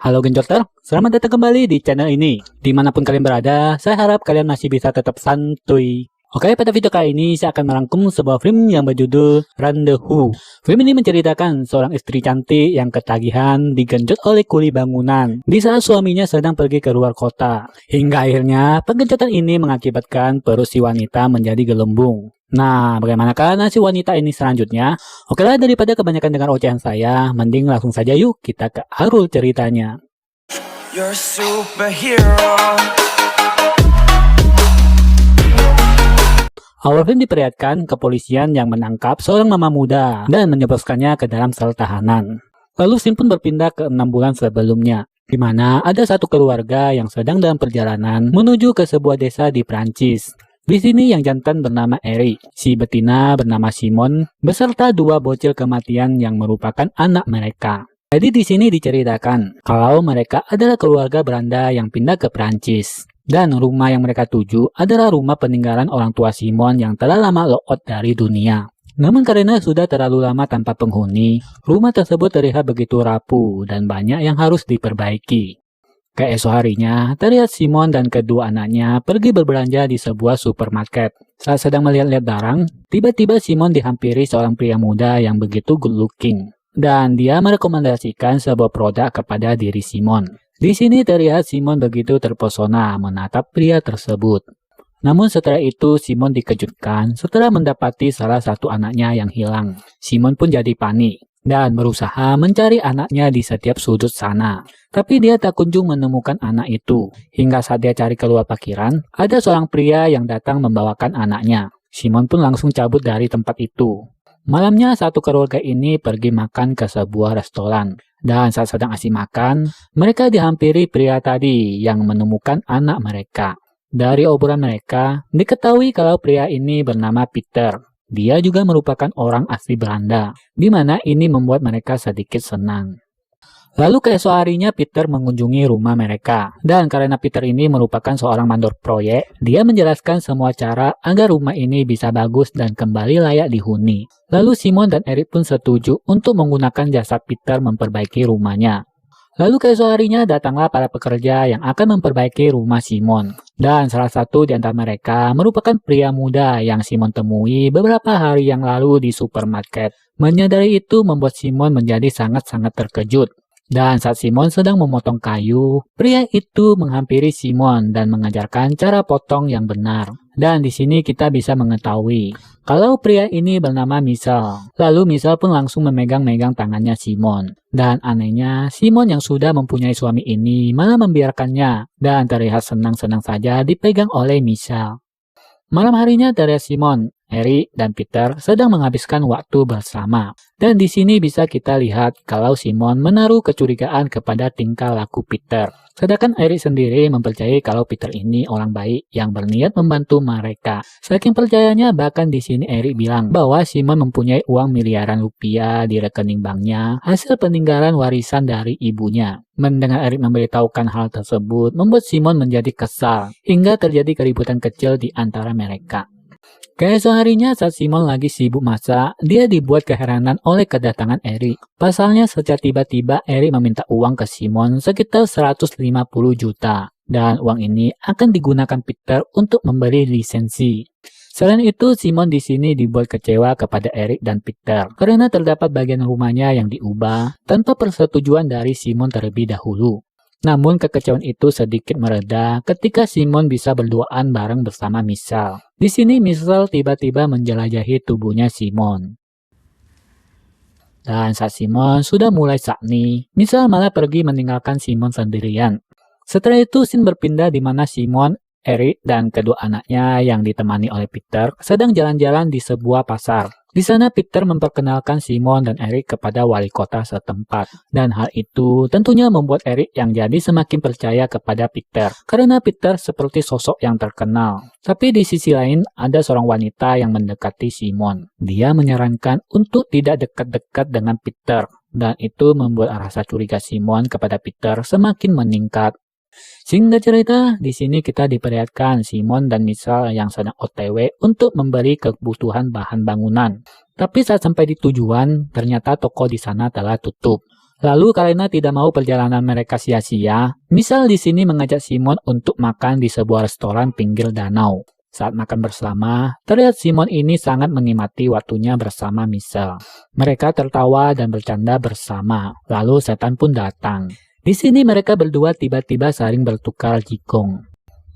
Halo Genjoter, selamat datang kembali di channel ini. Dimanapun kalian berada, saya harap kalian masih bisa tetap santuy. Oke, pada video kali ini saya akan merangkum sebuah film yang berjudul Rendezvous. Film ini menceritakan seorang istri cantik yang ketagihan digenjot oleh kuli bangunan di saat suaminya sedang pergi ke luar kota. Hingga akhirnya penggenjotan ini mengakibatkan perut si wanita menjadi gelembung. Nah, bagaimanakah nasib wanita ini selanjutnya? Oke lah, daripada kebanyakan dengar ocehan saya, mending langsung saja yuk kita ke alur ceritanya. You're a superhero. Awal film diperlihatkan kepolisian yang menangkap seorang mama muda dan menjebloskannya ke dalam sel tahanan. Lalu scene pun berpindah ke 6 bulan sebelumnya, di mana ada satu keluarga yang sedang dalam perjalanan menuju ke sebuah desa di Prancis. Di sini yang jantan bernama Eric, si betina bernama Simon, beserta 2 bocil kematian yang merupakan anak mereka. Jadi di sini diceritakan kalau mereka adalah keluarga beranda yang pindah ke Prancis. Dan rumah yang mereka tuju adalah rumah peninggalan orang tua Simon yang telah lama loot dari dunia. Namun karena sudah terlalu lama tanpa penghuni, rumah tersebut terlihat begitu rapuh dan banyak yang harus diperbaiki. Keesok harinya, terlihat Simon dan kedua anaknya pergi berbelanja di sebuah supermarket. Saat sedang melihat-lihat barang, tiba-tiba Simon dihampiri seorang pria muda yang begitu good looking. Dan dia merekomendasikan sebuah produk kepada diri Simon. Di sini terlihat Simon begitu terpesona menatap pria tersebut. Namun setelah itu Simon dikejutkan setelah mendapati salah satu anaknya yang hilang. Simon pun jadi panik dan berusaha mencari anaknya di setiap sudut sana. Tapi dia tak kunjung menemukan anak itu. Hingga saat dia cari keluar parkiran, ada seorang pria yang datang membawakan anaknya. Simon pun langsung cabut dari tempat itu. Malamnya satu keluarga ini pergi makan ke sebuah restoran. Dan saat sedang asik makan, mereka dihampiri pria tadi yang menemukan anak mereka. Dari obrolan mereka, diketahui kalau pria ini bernama Peter. Dia juga merupakan orang asli Belanda, di mana ini membuat mereka sedikit senang. Lalu keesok harinya Peter mengunjungi rumah mereka. Dan karena Peter ini merupakan seorang mandor proyek, dia menjelaskan semua cara agar rumah ini bisa bagus dan kembali layak dihuni. Lalu Simon dan Eric pun setuju untuk menggunakan jasa Peter memperbaiki rumahnya. Lalu keesok harinya datanglah para pekerja yang akan memperbaiki rumah Simon. Dan salah satu di antara mereka merupakan pria muda yang Simon temui beberapa hari yang lalu di supermarket. Menyadari itu membuat Simon menjadi sangat-sangat terkejut. Dan saat Simon sedang memotong kayu, pria itu menghampiri Simon dan mengajarkan cara potong yang benar. Dan di sini kita bisa mengetahui kalau pria ini bernama Michel. Lalu Michel pun langsung memegang-megang tangannya Simon. Dan anehnya, Simon yang sudah mempunyai suami ini malah membiarkannya dan terlihat senang-senang saja dipegang oleh Michel. Malam harinya terlihat Simon, Eric, dan Peter sedang menghabiskan waktu bersama. Dan di sini bisa kita lihat kalau Simon menaruh kecurigaan kepada tingkah laku Peter. Sedangkan Eric sendiri mempercayai kalau Peter ini orang baik yang berniat membantu mereka. Saking percayanya bahkan di sini Eric bilang bahwa Simon mempunyai uang miliaran rupiah di rekening banknya hasil peninggalan warisan dari ibunya. Mendengar Eric memberitahukan hal tersebut membuat Simon menjadi kesal hingga terjadi keributan kecil di antara mereka. Keesok harinya saat Simon lagi sibuk masak, dia dibuat keheranan oleh kedatangan Eric. Pasalnya sejak tiba-tiba Eric meminta uang ke Simon sekitar 150 juta. Dan uang ini akan digunakan Peter untuk membeli lisensi. Selain itu, Simon di sini dibuat kecewa kepada Eric dan Peter karena terdapat bagian rumahnya yang diubah tanpa persetujuan dari Simon terlebih dahulu. Namun kekecewaan itu sedikit mereda ketika Simon bisa berduaan bareng bersama Michel. Di sini Michel tiba-tiba menjelajahi tubuhnya Simon. Dan saat Simon sudah mulai sakni, Michel malah pergi meninggalkan Simon sendirian. Setelah itu scene berpindah di mana Simon, Eric, dan kedua anaknya yang ditemani oleh Peter sedang jalan-jalan di sebuah pasar. Di sana Peter memperkenalkan Simon dan Eric kepada wali kota setempat. Dan hal itu tentunya membuat Eric yang jadi semakin percaya kepada Peter. Karena Peter seperti sosok yang terkenal. Tapi di sisi lain ada seorang wanita yang mendekati Simon. Dia menyarankan untuk tidak dekat-dekat dengan Peter. Dan itu membuat rasa curiga Simon kepada Peter semakin meningkat. Singkat cerita, di sini kita diperlihatkan Simon dan Michel yang sedang OTW untuk membeli kebutuhan bahan bangunan. Tapi saat sampai di tujuan, ternyata toko di sana telah tutup. Lalu karena tidak mau perjalanan mereka sia-sia, Michelle di sini mengajak Simon untuk makan di sebuah restoran pinggir danau. Saat makan bersama, terlihat Simon ini sangat menikmati waktunya bersama Michelle. Mereka tertawa dan bercanda bersama, lalu setan pun datang. Di sini mereka berdua tiba-tiba saling bertukar jigong.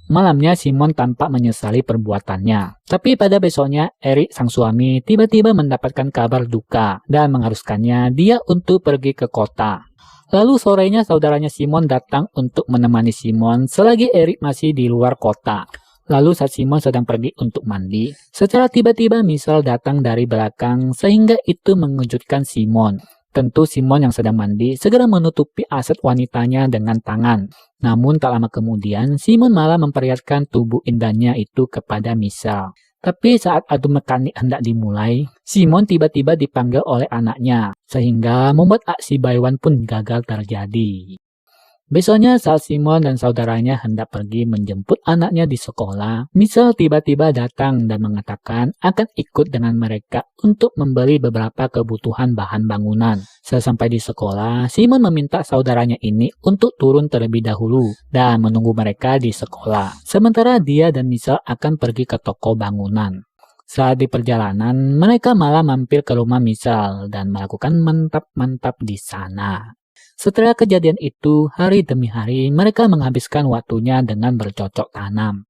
Malamnya Simon tampak menyesali perbuatannya. Tapi pada besoknya, Eric sang suami tiba-tiba mendapatkan kabar duka dan mengharuskannya dia untuk pergi ke kota. Lalu sorenya saudaranya Simon datang untuk menemani Simon selagi Eric masih di luar kota. Lalu saat Simon sedang pergi untuk mandi, secara tiba-tiba Michelle datang dari belakang sehingga itu mengejutkan Simon. Tentu Simon yang sedang mandi segera menutupi aset wanitanya dengan tangan. Namun tak lama kemudian, Simon malah memperlihatkan tubuh indahnya itu kepada Michelle. Tapi saat adu mekanik hendak dimulai, Simon tiba-tiba dipanggil oleh anaknya, sehingga membuat aksi Baywan pun gagal terjadi. Besoknya saat Simon dan saudaranya hendak pergi menjemput anaknya di sekolah, Michelle tiba-tiba datang dan mengatakan akan ikut dengan mereka untuk membeli beberapa kebutuhan bahan bangunan. Sesampai di sekolah, Simon meminta saudaranya ini untuk turun terlebih dahulu dan menunggu mereka di sekolah. Sementara dia dan Michelle akan pergi ke toko bangunan. Saat di perjalanan, mereka malah mampir ke rumah Michelle dan melakukan mantap-mantap di sana. Setelah kejadian itu, hari demi hari mereka menghabiskan waktunya dengan bercocok tanam.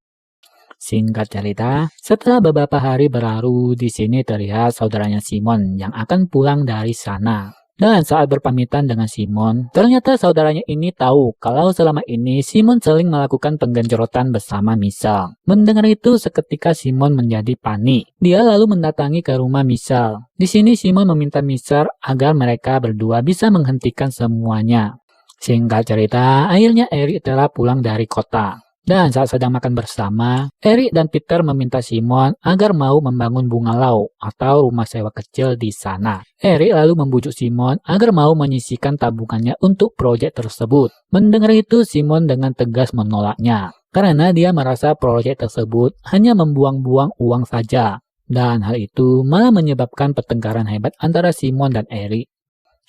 Singkat cerita, setelah beberapa hari berlalu, di sini terlihat saudaranya Simon yang akan pulang dari sana. Dan saat berpamitan dengan Simon, ternyata saudaranya ini tahu kalau selama ini Simon sering melakukan penggenjorotan bersama Michelle. Mendengar itu, seketika Simon menjadi panik. Dia lalu mendatangi ke rumah Michelle. Di sini Simon meminta Michelle agar mereka berdua bisa menghentikan semuanya. Singkat cerita, akhirnya Eric telah pulang dari kota. Dan saat sedang makan bersama, Eric dan Peter meminta Simon agar mau membangun bungalow atau rumah sewa kecil di sana. Eric lalu membujuk Simon agar mau menyisihkan tabungannya untuk proyek tersebut. Mendengar itu, Simon dengan tegas menolaknya, karena dia merasa proyek tersebut hanya membuang-buang uang saja. Dan hal itu malah menyebabkan pertengkaran hebat antara Simon dan Eric.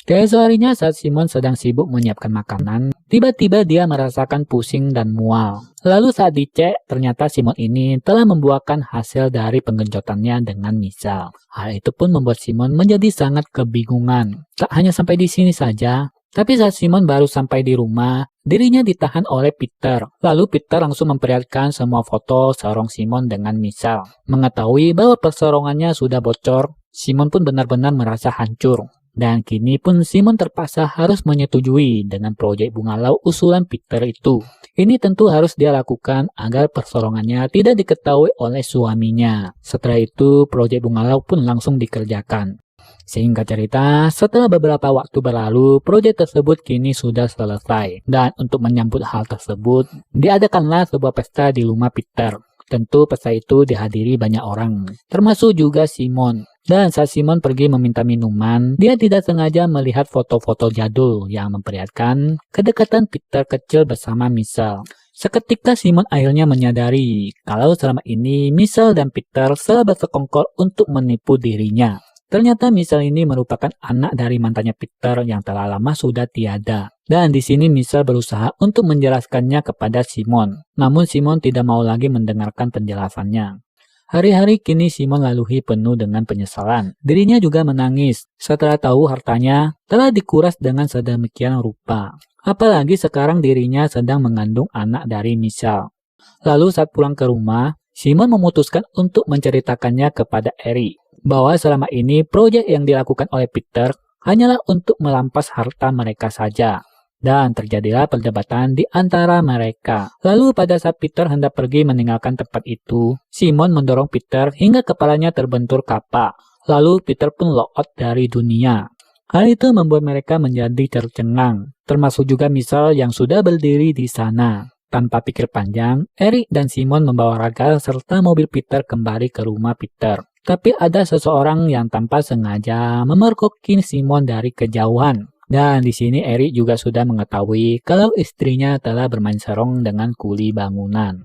Keesokan harinya saat Simon sedang sibuk menyiapkan makanan, tiba-tiba dia merasakan pusing dan mual. Lalu saat dicek, ternyata Simon ini telah membuahkan hasil dari penggenjotannya dengan Michelle. Hal itu pun membuat Simon menjadi sangat kebingungan. Tak hanya sampai di sini saja, tapi saat Simon baru sampai di rumah, dirinya ditahan oleh Peter. Lalu Peter langsung memperlihatkan semua foto sarong Simon dengan Michelle. Mengetahui bahwa persarongannya sudah bocor, Simon pun benar-benar merasa hancur. Dan kini pun Simon terpaksa harus menyetujui dengan proyek bungalow usulan Peter itu. Ini tentu harus dia lakukan agar persorongannya tidak diketahui oleh suaminya. Setelah itu, proyek bungalow pun langsung dikerjakan. Singkat cerita, setelah beberapa waktu berlalu, proyek tersebut kini sudah selesai. Dan untuk menyambut hal tersebut, diadakanlah sebuah pesta di rumah Peter. Tentu pesta itu dihadiri banyak orang, termasuk juga Simon. Dan saat Simon pergi meminta minuman, dia tidak sengaja melihat foto-foto jadul yang memperlihatkan kedekatan Peter kecil bersama Michelle. Seketika Simon akhirnya menyadari kalau selama ini Michelle dan Peter selalu bersekongkol untuk menipu dirinya. Ternyata Michelle ini merupakan anak dari mantannya Peter yang telah lama sudah tiada. Dan di sini Michelle berusaha untuk menjelaskannya kepada Simon. Namun Simon tidak mau lagi mendengarkan penjelasannya. Hari-hari kini Simon lalui penuh dengan penyesalan. Dirinya juga menangis setelah tahu hartanya telah dikuras dengan sedemikian rupa. Apalagi sekarang dirinya sedang mengandung anak dari Michelle. Lalu saat pulang ke rumah, Simon memutuskan untuk menceritakannya kepada Eric. Bahwa selama ini proyek yang dilakukan oleh Peter hanyalah untuk merampas harta mereka saja. Dan terjadilah perdebatan di antara mereka. Lalu pada saat Peter hendak pergi meninggalkan tempat itu, Simon mendorong Peter hingga kepalanya terbentur kapak. Lalu Peter pun lock out dari dunia. Hal itu membuat mereka menjadi tercengang, termasuk juga Michelle yang sudah berdiri di sana. Tanpa pikir panjang, Eric dan Simon membawa Ragal serta mobil Peter kembali ke rumah Peter. Tapi ada seseorang yang tanpa sengaja memergoki Simon dari kejauhan. Dan di sini Eric juga sudah mengetahui kalau istrinya telah bermain serong dengan kuli bangunan.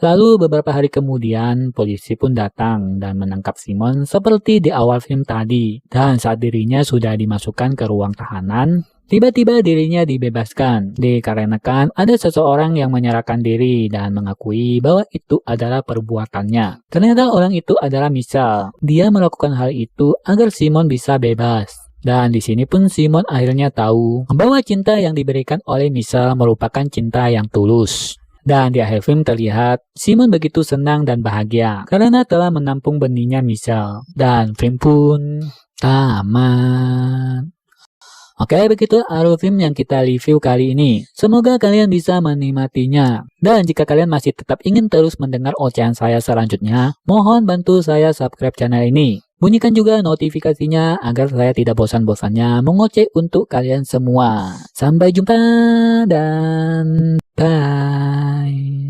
Lalu beberapa hari kemudian, polisi pun datang dan menangkap Simon seperti di awal film tadi. Dan saat dirinya sudah dimasukkan ke ruang tahanan, Tiba-tiba dirinya dibebaskan, dikarenakan ada seseorang yang menyerahkan diri dan mengakui bahwa itu adalah perbuatannya. Ternyata orang itu adalah Michelle. Dia melakukan hal itu agar Simon bisa bebas. Dan di sini pun Simon akhirnya tahu bahwa cinta yang diberikan oleh Michelle merupakan cinta yang tulus. Dan di akhir film terlihat Simon begitu senang dan bahagia karena telah menampung benihnya Michelle. Dan film pun tamat. Oke, begitu alur film yang kita review kali ini. Semoga kalian bisa menikmatinya. Dan jika kalian masih tetap ingin terus mendengar ocehan saya selanjutnya, mohon bantu saya subscribe channel ini. Bunyikan juga notifikasinya agar saya tidak bosan-bosannya mengoceh untuk kalian semua. Sampai jumpa dan bye.